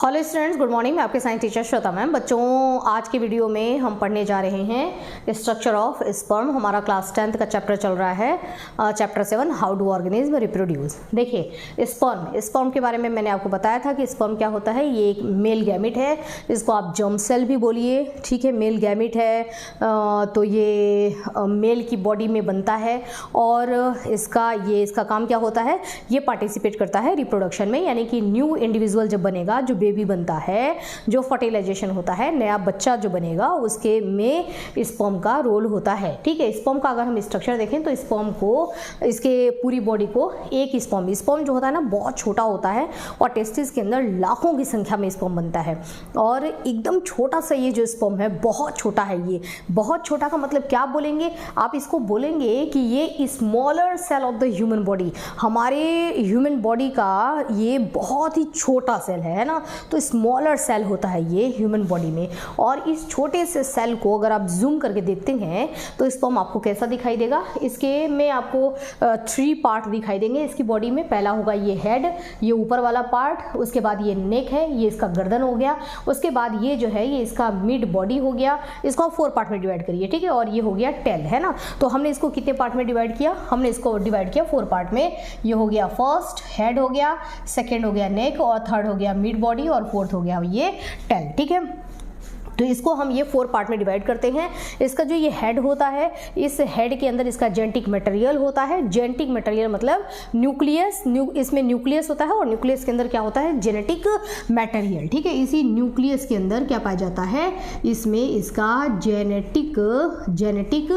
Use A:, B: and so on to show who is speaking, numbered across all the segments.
A: Hello students, good morning. मैं आपके science teacher Shweta ma'am. बच्चों, आज के वीडियो में हम पढ़ने जा रहे हैं स्ट्रक्चर ऑफ स्पर्म। हमारा क्लास 10th का चैप्टर चल रहा है, chapter 7, how do organism reproduce. देखिए, स्पर्म के बारे में मैंने आपको बताया था कि स्पर्म क्या होता है। ये एक मेल गैमिट है, इसको आप जर्म सेल भी बोलिए, ठीक है। मेल गैमिट है तो ये मेल की बॉडी में बनता है और इसका काम क्या होता है, ये पार्टिसिपेट करता है रिप्रोडक्शन में, यानी कि न्यू इंडिविजुअल जब बनेगा, जो बेबी बनता है, जो फर्टिलाइजेशन होता है, नया बच्चा जो बनेगा, उसके में स्पर्म का रोल होता है, ठीक है। स्पर्म का अगर हम स्ट्रक्चर देखें तो स्पर्म को, इसके पूरी बॉडी को एक स्पर्म जो होता है ना, बहुत छोटा होता है और टेस्टिस के अंदर लाखों की संख्या में स्पर्म बनता है। और एकदम छोटा सा ये जो स्पर्म है, बहुत छोटा है। ये बहुत छोटा का मतलब क्या बोलेंगे आप? इसको बोलेंगे कि ये smaller cell of the human body, हमारे ह्यूमन बॉडी का ये बहुत ही छोटा सेल है ना। तो स्मॉलर सेल होता है ये ह्यूमन बॉडी में। और इस छोटे से सेल को अगर आप जूम करके देखते हैं तो स्पर्म आपको कैसा दिखाई देगा? इसके में आपको 3 पार्ट दिखाई देंगे इसकी बॉडी में। पहला होगा ये हेड, ये ऊपर वाला पार्ट, उसके बाद ये नेक है, ये इसका गर्दन हो गया, उसके बाद ये जो है ये इसका मिड बॉडी हो गया। इसको आप 4 पार्ट में डिवाइड करिए, ठीक है। और ये हो गया टेल, है ना। तो हमने इसको कितने पार्ट में डिवाइड किया? हमने इसको डिवाइड किया 4 पार्ट में। ये हो गया फर्स्ट हेड हो गया, सेकेंड हो गया नेक, और थर्ड हो गया मिड बॉडी, और फोर्थ हो गया ये टेल, ठीक है। तो इसको हम ये 4 पार्ट में डिवाइड करते हैं। इसका जो ये हेड होता है, इस हेड के अंदर इसका जेनेटिक मटेरियल होता है। जेनेटिक मटेरियल मतलब न्यूक्लियस, इसमें न्यूक्लियस होता है और न्यूक्लियस के अंदर क्या होता है? जेनेटिक मटेरियल, ठीक है। इसी न्यूक्लियस के अंदर क्या पाया जाता है? इसमें इसका जेनेटिक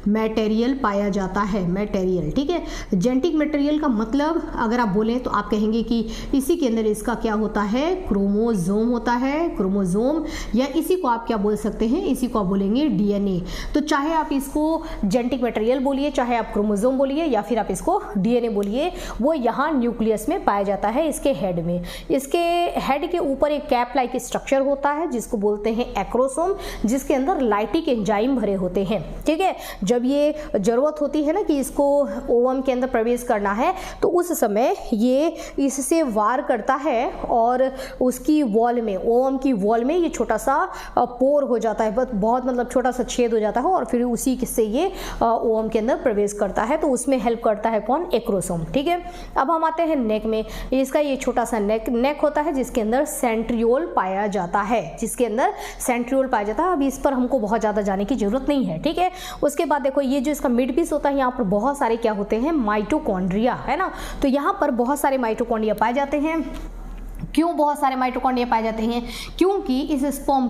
A: मटेरियल पाया जाता है, मटेरियल, ठीक है। जेनेटिक मटेरियल का मतलब अगर आप बोलें तो आप कहेंगे कि इसी के अंदर इसका क्या होता है? क्रोमोजोम होता है, क्रोमोजोम, या इसी को आप क्या बोल सकते हैं? इसी को आप बोलेंगे डीएनए। तो चाहे आप इसको जेनेटिक मटेरियल बोलिए, चाहे आप क्रोमोसोम बोलिए, या फिर आप इसको डीएनए बोलिए, वो यहाँ न्यूक्लियस में पाया जाता है, इसके हेड में। इसके हेड के ऊपर एक कैप लाइक स्ट्रक्चर होता है जिसको बोलते हैं एक्रोसोम, जिसके अंदर लाइटिक एंजाइम भरे होते हैं, ठीक है। जब ये जरूरत होती है ना कि इसको ओवम के अंदर प्रवेश करना है, तो उस समय ये इससे वार करता है और उसकी वॉल में, ओवम की वॉल में ये छोटा सा पोर हो जाता है, बहुत मतलब छोटा सा छेद हो जाता है, और फिर उसी से ये ओवम के अंदर प्रवेश करता है। तो उसमें हेल्प करता है कौन? एक्रोसोम, ठीक है। अब हम आते हैं नेक में। इसका ये छोटा सा नेक होता है जिसके अंदर सेंट्रियोल पाया जाता है, अब इस पर हमको बहुत ज्यादा जाने की जरूरत नहीं है, ठीक है। उसके बाद देखो, ये जो इसका मिड पीस होता है, यहाँ पर बहुत सारे क्या होते हैं? माइटोकॉन्ड्रिया, है ना। तो यहाँ पर बहुत सारे माइटोकॉन्ड्रिया पाए जाते हैं। क्यों बहुत सारे माइटोकॉन्ड्रिया पाए जाते हैं? क्योंकि इस स्पर्म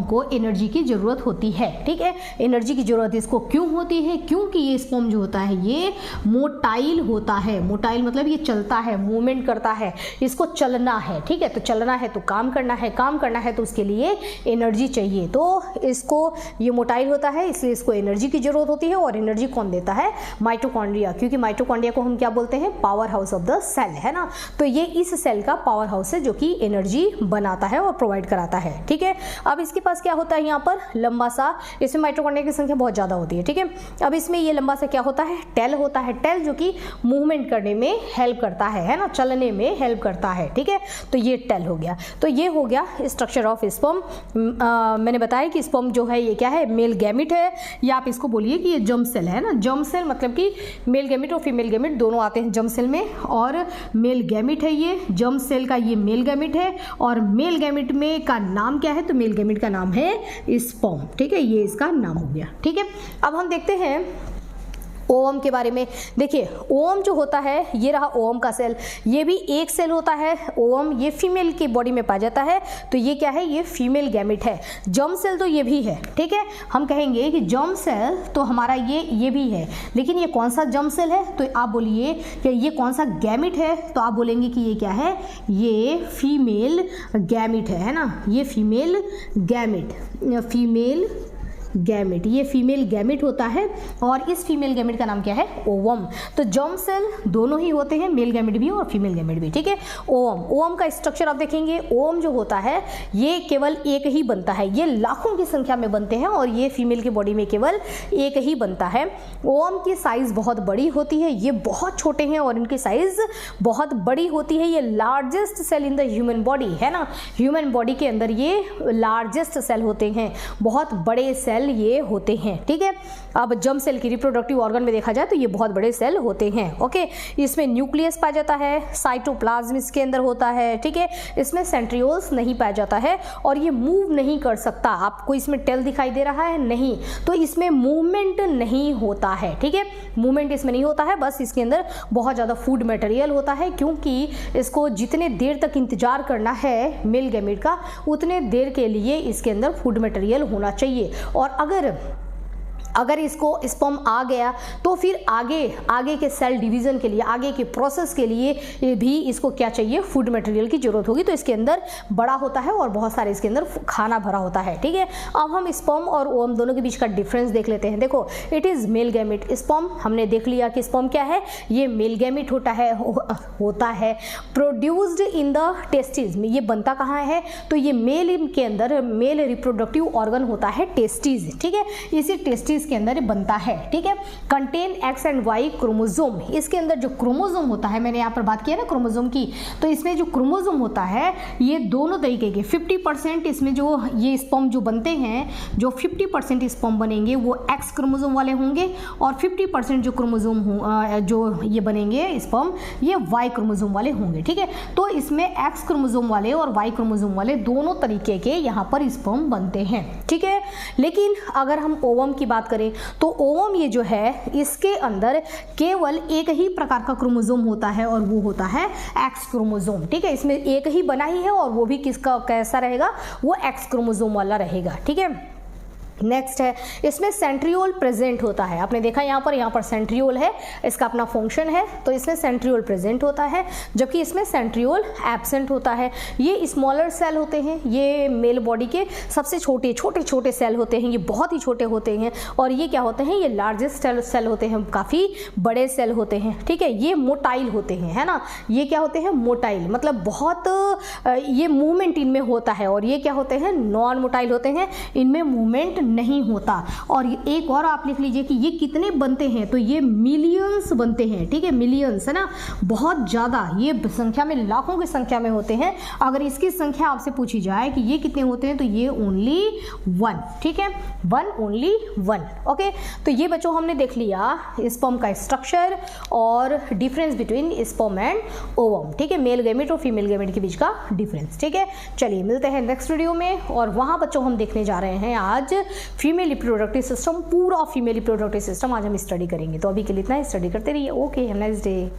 A: को एनर्जी की जरूरत होती है, ठीक है। एनर्जी की जरूरत इसको क्यों होती है? क्योंकि ये स्पर्म जो होता है ये मोटाइल होता है। मोटाइल मतलब ये चलता है, मूवमेंट करता है, इसको चलना है, ठीक है। तो चलना है तो काम करना है तो उसके लिए एनर्जी चाहिए। तो इसको, ये मोटाइल होता है इसलिए इसको एनर्जी की जरूरत होती है। और एनर्जी कौन देता है? माइटोकॉन्ड्रिया, क्योंकि माइटोकॉन्ड्रिया को हम क्या बोलते हैं? Power house of the cell, है ना। तो ये इस सेल का पावर हाउस है जो कि एनर्जी बनाता है और प्रोवाइड कराता है, ठीक है। अब इसके पास क्या होता है? यहाँ पर लंबा सा, इसमें माइटोकॉन्ड्रिया की संख्या बहुत ज्यादा होती है, ठीक है। अब इसमें ये लंबा सा क्या होता है? टेल होता है। टेल जो कि मूवमेंट करने में हेल्प करता है ना, चलने में हेल्प करता है, ठीक है। तो ये टेल हो गया। तो ये हो गया स्ट्रक्चर ऑफ स्पर्म। मैंने बताया कि स्पर्म जो है ये क्या है? मेल गैमिट है, या आप इसको बोलिए कि ये जर्म सेल है ना। जर्म सेल मतलब कि मेल गैमिट और फीमेल गैमिट दोनों आते हैं जर्म सेल में, और मेल गैमिट है ये। जर्म सेल का ये मेल गैमिट है, और मेल गैमिट में का नाम क्या है? तो मेल गैमिट का नाम है स्पर्म, ठीक है। ये इसका नाम हो गया, ठीक है। अब हम देखते हैं ओवम के बारे में। देखिए, ओवम जो होता है, ये रहा ओवम का सेल, ये भी एक सेल होता है ओवम, ये फीमेल की बॉडी में पाया जाता है। तो ये क्या है? ये फीमेल गैमिट है। जर्म सेल तो ये भी है, ठीक है। हम कहेंगे कि जर्म सेल तो हमारा ये भी है, लेकिन ये कौन सा जर्म सेल है? तो आप बोलिए कि ये कौन सा गैमिट है? तो आप बोलेंगे कि ये क्या है? ये फीमेल गैमिट है ना। ये फीमेल गैमेट, ये फीमेल गैमेट होता है और इस फीमेल गैमेट का नाम क्या है? ओवम। तो जर्म सेल दोनों ही होते हैं, मेल गैमेट भी और फीमेल गैमेट भी, ठीक है। ओवम, ओवम का स्ट्रक्चर आप देखेंगे, ओवम जो होता है ये केवल एक ही बनता है, ये लाखों की संख्या में बनते हैं और ये फीमेल की बॉडी में केवल एक ही बनता है। ओवम की साइज बहुत बड़ी होती है, ये बहुत छोटे हैं और इनकी साइज बहुत बड़ी होती है। ये largest cell in the human body है ना, ह्यूमन बॉडी के अंदर ये लार्जेस्ट सेल होते हैं, बहुत बड़े सेल ये होते हैं, ठीक है। अब जर्म सेल की रिप्रोडक्टिव ऑर्गन में देखा जाए तो ये बहुत बड़े सेल होते हैं, ओके। इसमें न्यूक्लियस पाया जाता है, साइटोप्लाज्म इसके अंदर होता है, ठीक है। इसमें सेंट्रियोल्स नहीं पाया जाता है और ये मूव नहीं कर सकता। आपको इसमें टेल दिखाई दे रहा है? नहीं, तो इसमें मूवमेंट नहीं होता है, ठीक है। मूवमेंट इसमें नहीं होता है, बस इसके अंदर बहुत ज़्यादा फूड मटेरियल होता है, क्योंकि इसको जितने देर तक इंतजार करना है मेल गैमेट का, उतने देर के लिए इसके अंदर फूड मटेरियल होना चाहिए। और अगर इसको स्पर्म आ गया तो फिर आगे के सेल डिवीजन के लिए, आगे के प्रोसेस के लिए भी इसको क्या चाहिए? फूड मटेरियल की जरूरत होगी। तो इसके अंदर बड़ा होता है और बहुत सारे इसके अंदर खाना भरा होता है, ठीक है। अब हम स्पर्म और ओवम दोनों के बीच का डिफरेंस देख लेते हैं। देखो, it is male gamete. Sperm हमने देख लिया कि स्पर्म क्या है, ये मेल गैमेट होता है प्रोड्यूस्ड इन द टेस्टिस में। ये बनता कहाँ है? तो ये मेल के अंदर मेल रिप्रोडक्टिव ऑर्गन होता है टेस्टिस, ठीक है। इसी टेस्टिस के अंदर बनता है, ठीक है। Contain x and y chromosome. इसके अंदर जो क्रोमोसोम होता है, मैंने यहाँ पर बात किया ना क्रोमोसोम की, तो इसमें जो क्रोमोसोम होता है ये दोनों तरीके के 50% इसमें जो ये स्पर्म जो बनते हैं, जो 50% स्पर्म बनेंगे वो एक्स क्रोमोसोम वाले होंगे और 50% जो क्रोमोसोम जो ये बनेंगे स्पर्म, ये वाई क्रोमोसोम वाले होंगे, ठीक है। तो इसमें एक्स क्रोमोसोम वाले और वाई क्रोमोसोम वाले दोनों तरीके के यहाँ पर स्पर्म बनते हैं, ठीक है। लेकिन अगर हम ओवम की बात करें तो ओवम ये जो है, इसके अंदर केवल एक ही प्रकार का क्रोमोसोम होता है और वो होता है एक्स क्रोमोसोम, ठीक है। इसमें एक ही बना ही है और वो भी किसका कैसा रहेगा? वो एक्स क्रोमोसोम वाला रहेगा, ठीक है। नेक्स्ट है, इसमें सेंट्रियोल प्रेजेंट होता है। आपने देखा यहाँ पर सेंट्रियोल है, इसका अपना फंक्शन है, तो इसमें सेंट्रियोल प्रेजेंट होता है, जबकि इसमें सेंट्रियोल एब्सेंट होता है। ये स्मॉलर सेल होते हैं, ये मेल बॉडी के सबसे छोटे सेल होते हैं, ये बहुत ही छोटे होते हैं। और ये क्या होते हैं? ये लार्जेस्ट सेल होते हैं, काफ़ी बड़े सेल होते हैं, ठीक है। ये मोटाइल होते हैं, है ना। ये क्या होते हैं? मोटाइल, मतलब बहुत ये मूवमेंट इनमें होता है। और ये क्या होते हैं? नॉन मोटाइल होते हैं, इनमें मूवमेंट नहीं होता। और एक और आप लिख लीजिए कि ये कितने बनते हैं, तो ये मिलियंस बनते हैं, ठीक है। मिलियंस है ना, बहुत ज़्यादा, ये संख्या में लाखों की संख्या में होते हैं। अगर इसकी संख्या आपसे पूछी जाए कि ये कितने होते हैं, तो ये ओनली 1, ठीक है, 1, ओनली 1, ओके। तो ये बच्चों हमने देख लिया स्पर्म का स्ट्रक्चर और difference between sperm and ovum, ठीक है। मेल गैमेट और फीमेल गैमेट के बीच का डिफरेंस, ठीक है। चलिए मिलते हैं नेक्स्ट वीडियो में, और वहाँ बच्चों हम देखने जा रहे हैं आज फीमेल रिप्रोडक्टिव सिस्टम, पूरा फीमेल रिप्रोडक्टिव सिस्टम आज हम स्टडी करेंगे। तो अभी के लिए इतना ही, स्टडी करते रहिए। Okay, have a nice day.